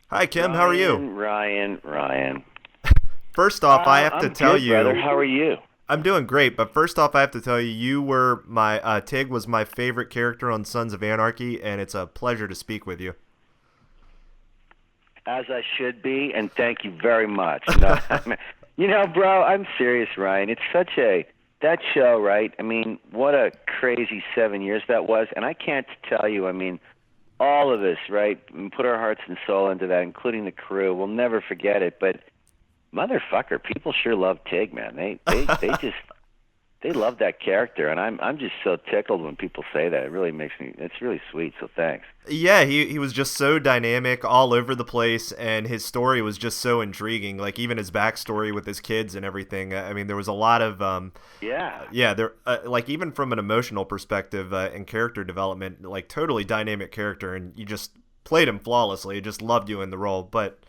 Hi, Kim. How are you? Ryan. First off, I have to I'm tell good, brother. you, How are you? I'm doing great. But first off, I have to tell you, you were my Tig was my favorite character on Sons of Anarchy, and it's a pleasure to speak with you. As I should be, and thank you very much. No, bro, I'm serious, Ryan. It's such a that show, right? I mean, what a crazy 7 years that was, and I can't tell you. I mean, all of us, right? Put our hearts and soul into that, including the crew. We'll never forget it. But motherfucker, people sure love Tig, man. They just they love that character, and I'm just so tickled when people say that. It really makes me. It's really sweet. So thanks. Yeah, he was just so dynamic, all over the place, and his story was just so intriguing. Like even his backstory with his kids and everything. I mean, there was a lot of Yeah. yeah, there like even from an emotional perspective and character development, like totally dynamic character, and you just played him flawlessly. I just loved you in the role, but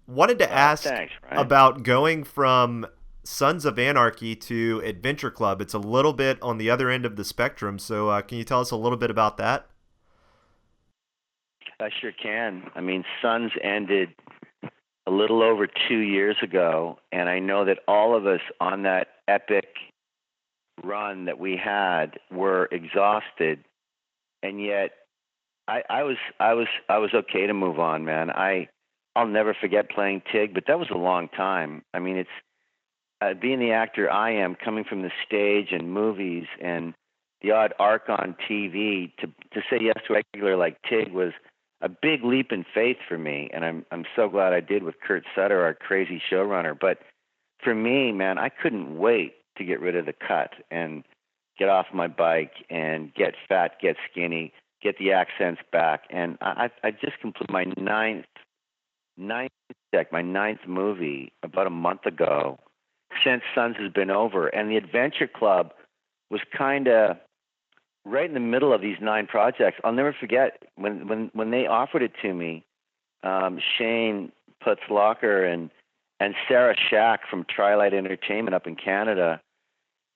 wanted to ask Thanks, Ryan. about going from Sons of Anarchy to Adventure Club. It's a little bit on the other end of the spectrum. So, can you tell us a little bit about that? I sure can. I mean, Suns ended a little over 2 years ago, and I know that all of us on that epic run that we had were exhausted, and yet I was okay to move on, man. I'll never forget playing Tig, but that was a long time. I mean, it's being the actor I am, coming from the stage and movies and the odd arc on TV, to say yes to a regular like Tig was a big leap in faith for me, and I'm so glad I did with Kurt Sutter, our crazy showrunner. But for me, man, I couldn't wait to get rid of the cut and get off my bike and get fat, get skinny, get the accents back, and I just completed my ninth my ninth movie about a month ago since Sons has been over, and the Adventure Club was kind of right in the middle of these nine projects. I'll never forget when they offered it to me. Shane Putzlocker and Sarah Shack from Trilight Entertainment up in Canada.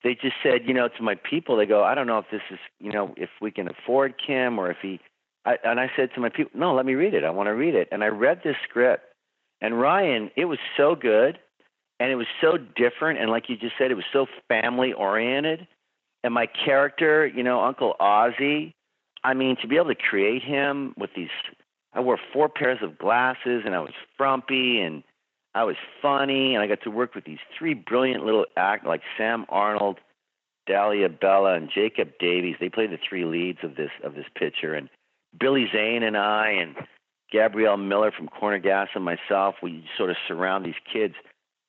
They just said, to my people, they go, I don't know if this is, if we can afford Kim or if he. And I said to my people, no, let me read it. I want to read it. And I read this script, and Ryan, it was so good, and it was so different, and like you just said, it was so family oriented. And my character, Uncle Ozzy, I mean, to be able to create him with these, I wore four pairs of glasses, and I was frumpy, and I was funny, and I got to work with these three brilliant little actors like Sam Arnold, Dahlia Bella, and Jacob Davies. They played the three leads of this picture, and Billy Zane and I, and Gabrielle Miller from Corner Gas and myself. We sort of surround these kids.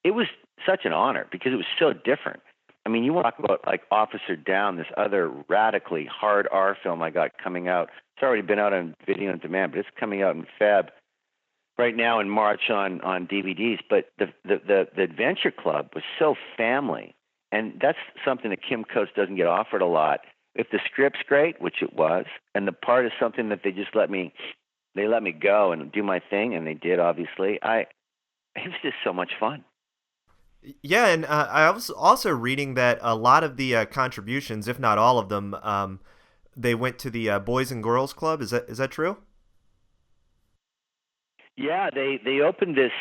It was such an honor because it was so different. I mean, you want to talk about like Officer Down, this other radically hard R film I got coming out. It's already been out on video on demand, but it's coming out in Feb right now in March on DVDs. But the Adventure Club was so family, and that's something that Kim Coates doesn't get offered a lot. If the script's great, which it was, and the part is something that they let me go and do my thing, and they did, obviously. It was just so much fun. Yeah, and I was also reading that a lot of the contributions, if not all of them, they went to the Boys and Girls Club. Is that true? Yeah, they opened this.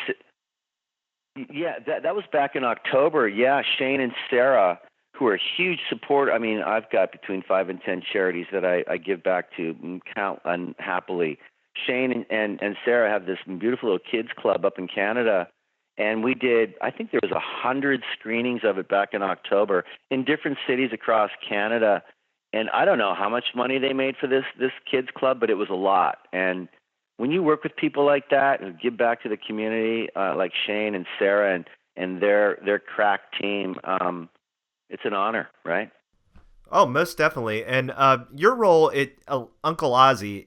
Yeah, that was back in October. Yeah, Shane and Sarah, who are huge support. I mean, I've got between 5 and 10 charities that I give back to count unhappily. Shane and Sarah have this beautiful little kids club up in Canada, and we did. I think there was 100 screenings of it back in October in different cities across Canada. And I don't know how much money they made for this kids club, but it was a lot. And when you work with people like that who give back to the community, like Shane and Sarah and their crack team, it's an honor, right? Oh, most definitely. And your role, Uncle Ozzy,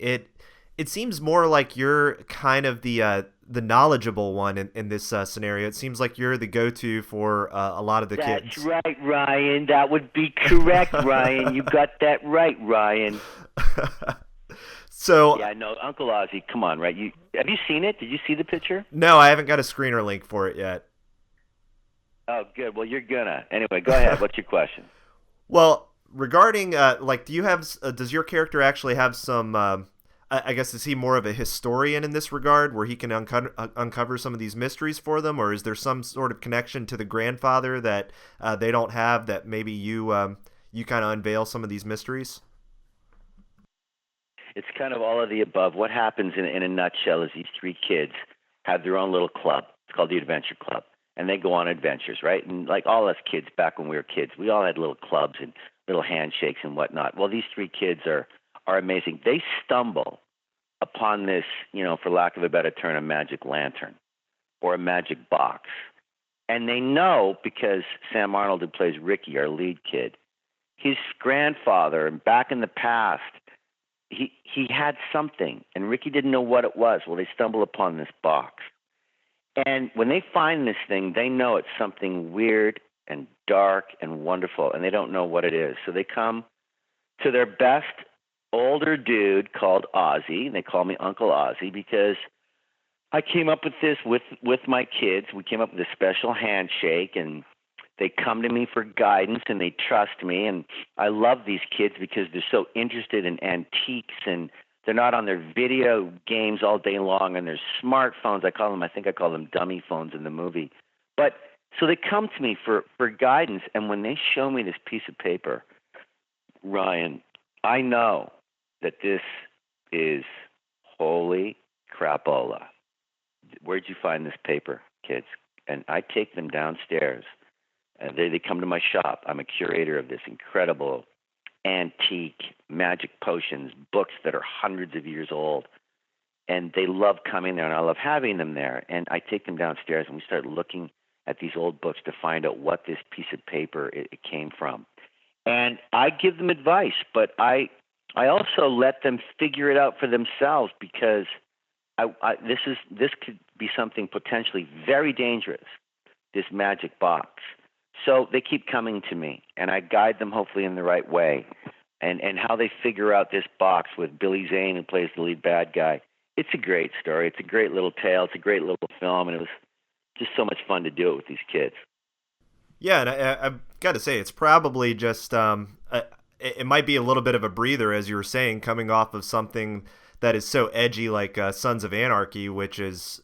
it seems more like you're kind of the knowledgeable one in this scenario. It seems like you're the go-to for a lot of the That's kids. right, Ryan. That would be correct, Ryan. You got that right, Ryan. So Yeah, no, Uncle Ozzy. Come on, right? You have you seen it? Did you see the picture? no, I haven't got a screener link for it yet. Oh, good. Well, you're gonna. Anyway, go ahead. What's your question? Well, regarding like, do you have does your character actually have some I guess, is he more of a historian in this regard, where he can uncover some of these mysteries for them, or is there some sort of connection to the grandfather that they don't have, that maybe you kind of unveil some of these mysteries? It's kind of all of the above. What happens in a nutshell is these three kids have their own little club. It's called the Adventure Club, and they go on adventures, right? And like all us kids back when we were kids, we all had little clubs and little handshakes and whatnot. Well, these three kids are amazing. They stumble upon this, for lack of a better term, a magic lantern or a magic box, and they know because Sam Arnold, who plays Ricky, our lead kid, his grandfather, back in the past, he had something, and Ricky didn't know what it was. Well, they stumble upon this box, and when they find this thing, they know it's something weird and dark and wonderful, and they don't know what it is. So they come to their best older dude called Ozzy, and they call me Uncle Ozzy because I came up with this with my kids. We came up with a special handshake, and they come to me for guidance, and they trust me. And I love these kids because they're so interested in antiques, and they're not on their video games all day long and their smartphones. I think I call them dummy phones in the movie. But so they come to me for guidance, and when they show me this piece of paper, Ryan, I know that this is holy crapola. Where'd you find this paper, kids? And I take them downstairs. They come to my shop. I'm a curator of this incredible antique magic potions, books that are hundreds of years old. And they love coming there, and I love having them there. And I take them downstairs, and we start looking at these old books to find out what this piece of paper it came from. And I give them advice, but I also let them figure it out for themselves because this could be something potentially very dangerous, this magic box. So they keep coming to me, and I guide them hopefully in the right way. And how they figure out this box with Billy Zane, who plays the lead bad guy. It's a great story. It's a great little tale. It's a great little film, and it was just so much fun to do it with these kids. Yeah, and I've got to say, it's probably just it might be a little bit of a breather, as you were saying, coming off of something that is so edgy like Sons of Anarchy, which was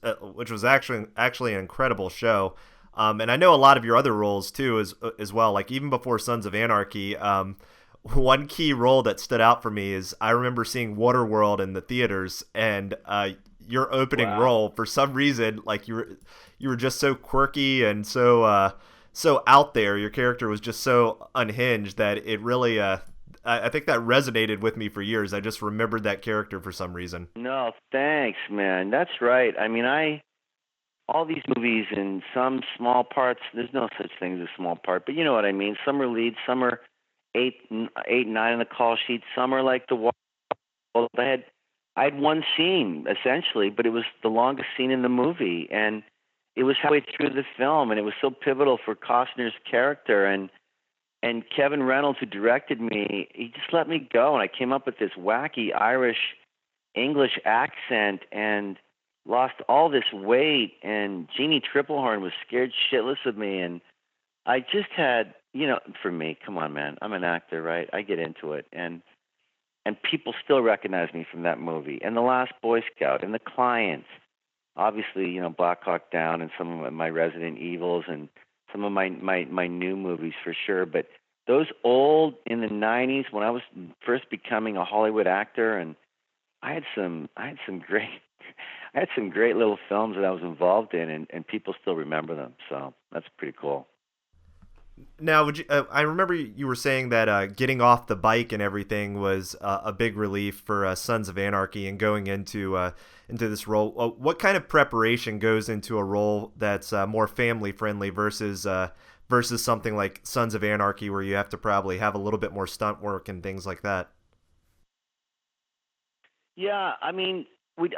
actually an incredible show. And I know a lot of your other roles too, as well. Like even before Sons of Anarchy, one key role that stood out for me is I remember seeing Waterworld in the theaters, and your opening Wow. role, for some reason, like you were just so quirky and so out there. Your character was just so unhinged that it really I think that resonated with me for years. I just remembered that character for some reason. No, thanks, man. That's right. I mean, all these movies in some small parts. There's no such thing as a small part, but you know what I mean. Some are leads, some are eight, nine on the call sheet. Some are like the wall. I had one scene essentially, but it was the longest scene in the movie, and it was halfway through the film, and it was so pivotal for Costner's character. And Kevin Reynolds, who directed me, he just let me go, and I came up with this wacky Irish English accent and lost all this weight. And Jeannie Triplehorn was scared shitless of me, and I just had, for me, come on, man, I'm an actor, right? I get into it, and people still recognize me from that movie, and The Last Boy Scout, and The Clients, obviously, Black Hawk Down, and some of my Resident Evils, and some of my new movies for sure. But those old in the '90s when I was first becoming a Hollywood actor, and I had some great I had some great little films that I was involved in, and people still remember them. So that's pretty cool. Now, would you? I remember you were saying that getting off the bike and everything was a big relief for Sons of Anarchy and going into this role. What kind of preparation goes into a role that's more family friendly versus something like Sons of Anarchy, where you have to probably have a little bit more stunt work and things like that? Yeah, I mean,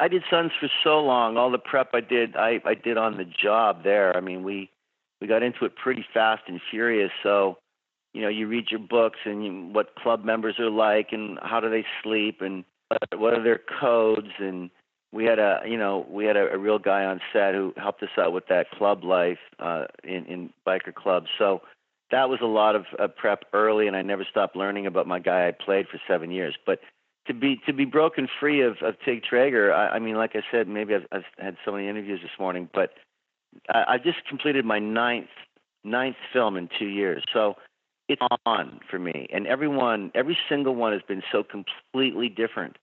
I did Sons for so long. All the prep I did on the job there. I mean, we got into it pretty fast and furious. So, you read your books and what club members are like, and how do they sleep, and what are their codes. And we had a real guy on set who helped us out with that club life in biker clubs. So that was a lot of prep early, and I never stopped learning about my guy I played for 7 years. But to be broken free of Tig Traeger. I mean, like I said, maybe I've had so many interviews this morning, but I just completed my ninth film in 2 years. So it's on for me, and every single one has been so completely different,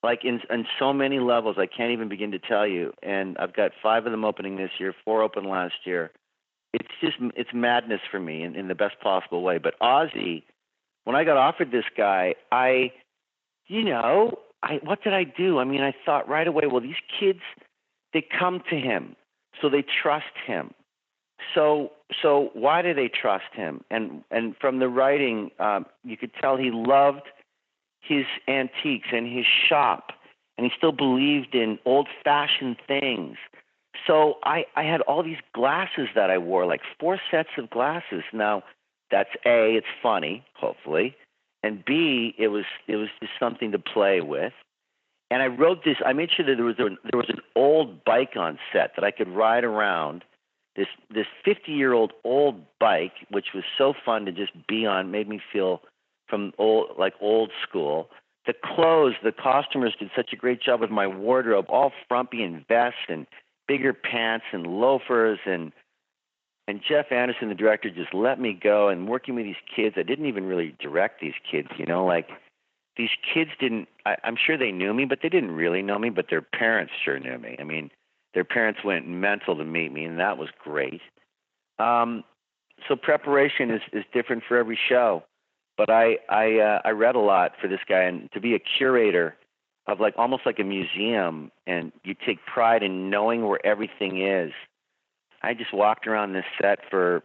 like in so many levels I can't even begin to tell you. And I've got five of them opening this year, four open last year. It's madness for me in the best possible way. But Ozzy, when I got offered this guy, what did I do? I mean, I thought right away, well, these kids, they come to him, so they trust him. So why do they trust him? And from the writing, you could tell he loved his antiques and his shop, and he still believed in old-fashioned things. So I had all these glasses that I wore, like four sets of glasses. Now, that's A, it's funny, hopefully, and B, it was just something to play with. And I wrote this. I made sure that there was an old bike on set that I could ride around. This 50-year-old old bike, which was so fun to just be on, made me feel from old school. The clothes, the costumers did such a great job with my wardrobe, all frumpy and vests and bigger pants and loafers, and Jeff Anderson, the director, just let me go. And working with these kids, I didn't even really direct these kids, like these kids didn't, I'm sure they knew me, but they didn't really know me, but their parents sure knew me. I mean, their parents went mental to meet me, and that was great. So preparation is different for every show. But I read a lot for this guy, and to be a curator of almost like a museum, and you take pride in knowing where everything is. I just walked around this set for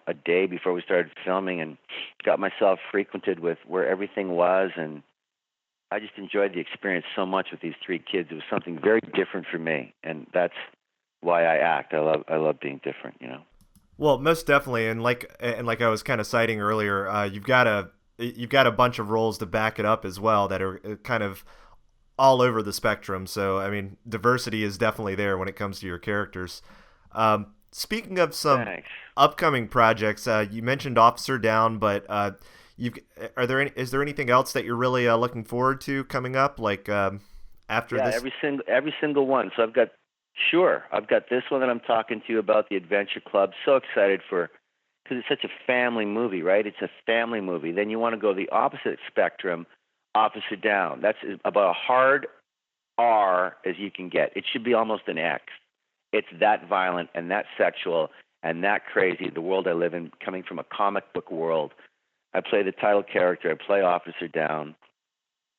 a day before we started filming, and got myself frequented with where everything was, and I just enjoyed the experience so much with these three kids. It was something very different for me, and that's why I act. I love being different. Well, most definitely, and like I was kind of citing earlier, you've got a bunch of roles to back it up as well that are kind of all over the spectrum. So I mean, diversity is definitely there when it comes to your characters. Speaking of some Thanks. upcoming projects, you mentioned Officer Down, but you is there anything else that you're really looking forward to coming up, after Yeah, this? every single one. So I've got this one that I'm talking to you about, the Adventure Club. So excited because it's such a family movie, right? It's a family movie. Then you want to go the opposite spectrum, Officer Down. That's about a hard R as you can get. It should be almost an X. It's that violent and that sexual and that crazy. The world I live in, coming from a comic book world. I play the title character. I play Officer Down.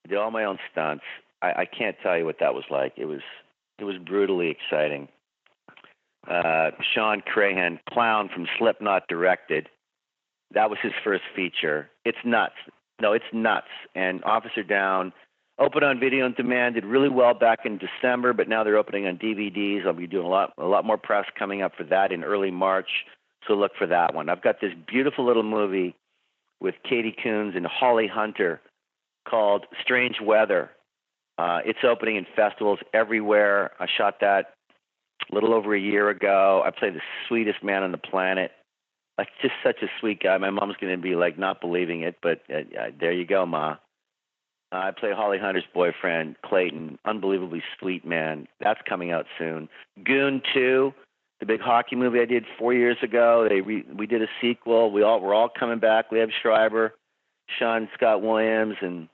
I did all my own stunts. I can't tell you what that was like. It was brutally exciting. Sean Crahan, clown from Slipknot, directed. That was his first feature. It's nuts. No, it's nuts. And Officer Down opened on video on demand, did really well back in December, but now they're opening on DVDs. I'll be doing a lot more press coming up for that in early March. So look for that one. I've got this beautiful little movie with Katie Coons and Holly Hunter called Strange Weather. It's opening in festivals everywhere. I shot that a little over a year ago. I play the sweetest man on the planet. Like, just such a sweet guy. My mom's going to be not believing it, but there you go, Ma. I play Holly Hunter's boyfriend, Clayton. Unbelievably sweet man. That's coming out soon. Goon 2, the big hockey movie I did 4 years ago. We did a sequel. We're all coming back. Liev Schreiber, Sean Scott Williams, and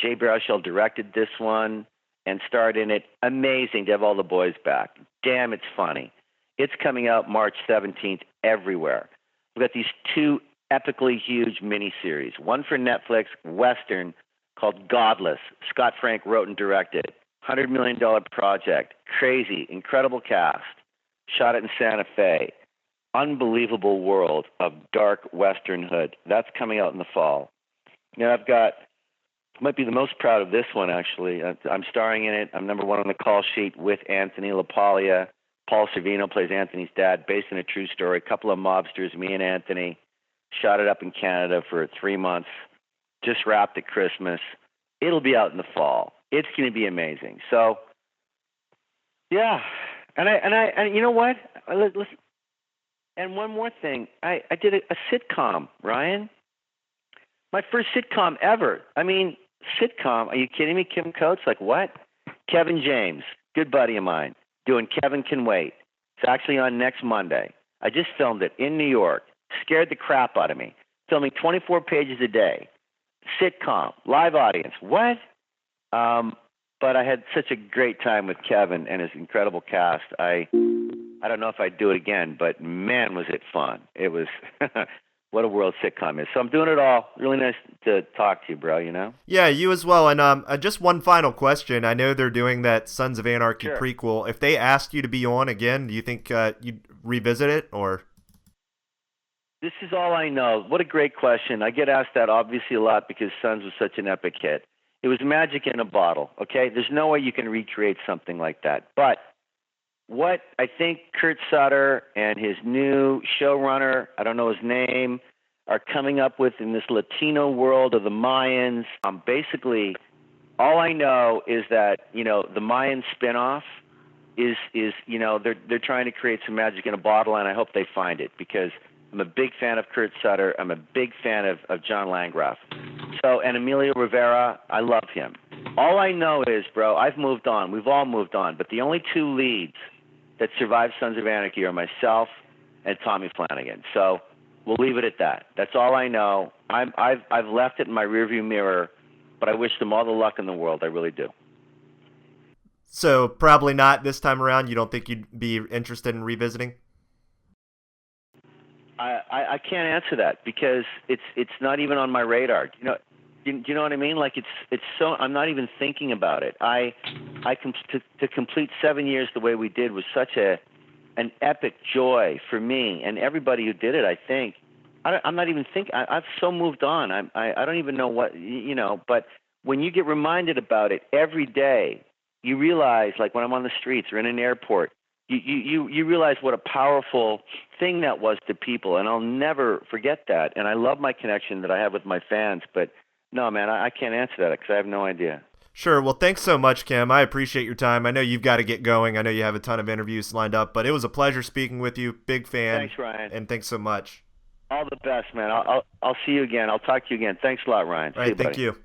Jay Baruchel directed this one and starred in it. Amazing to have all the boys back. Damn, it's funny. It's coming out March 17th everywhere. We've got these two epically huge miniseries. One for Netflix, Western, called Godless. Scott Frank wrote and directed. $100 million project. Crazy, incredible cast. Shot it in Santa Fe. Unbelievable world of dark Western hood. That's coming out in the fall. Now might be the most proud of this one, actually. I'm starring in it. I'm number one on the call sheet with Anthony LaPaglia. Paul Sorvino plays Anthony's dad, based on a true story. A couple of mobsters, me and Anthony, shot it up in Canada for 3 months. Just wrapped at Christmas. It'll be out in the fall. It's going to be amazing. So, yeah. And you know what? Listen. And one more thing. I did a sitcom, Ryan. My first sitcom ever. I mean, sitcom. Are you kidding me? Kim Coates? Like what? Kevin James, good buddy of mine, doing Kevin Can Wait. It's actually on next Monday. I just filmed it in New York. Scared the crap out of me. Filming 24 pages a day. Sitcom, live audience. What? But I had such a great time with Kevin and his incredible cast. I don't know if I'd do it again, but man, was it fun. It was what a world sitcom is. So I'm doing it all. Really nice to talk to you, bro, you know? Yeah, you as well. And just one final question. I know they're doing that Sons of Anarchy Sure. prequel. If they asked you to be on again, do you think you'd revisit it or? This is all I know. What a great question. I get asked that obviously a lot because Sons was such an epic hit. It was magic in a bottle, okay? There's no way you can recreate something like that. But what I think Kurt Sutter and his new showrunner, I don't know his name, are coming up with in this Latino world of the Mayans, basically all I know is that, the Mayan spinoff is they're trying to create some magic in a bottle, and I hope they find it because I'm a big fan of Kurt Sutter. I'm a big fan of John Landgraf. So, and Emilio Rivera, I love him. All I know is, bro, I've moved on. We've all moved on. But the only two leads that survived Sons of Anarchy are myself and Tommy Flanagan. So we'll leave it at that. That's all I know. I've left it in my rearview mirror, but I wish them all the luck in the world. I really do. So probably not this time around. You don't think you'd be interested in revisiting? I can't answer that because it's not even on my radar. Do you know what I mean? Like it's so I'm not even thinking about it. To complete 7 years the way we did was such an epic joy for me and everybody who did it. I think I'm not even thinking. I've so moved on. I don't even know what But when you get reminded about it every day, you realize, like when I'm on the streets or in an airport, you realize what a powerful thing that was to people, and I'll never forget that. And I love my connection that I have with my fans, but no, man, I can't answer that because I have no idea. Sure. Well, thanks so much, Kim. I appreciate your time. I know you've got to get going. I know you have a ton of interviews lined up, but it was a pleasure speaking with you. Big fan. Thanks, Ryan. And thanks so much. All the best, man. I'll see you again. I'll talk to you again. Thanks a lot, Ryan. All See right. you, Thank buddy. you.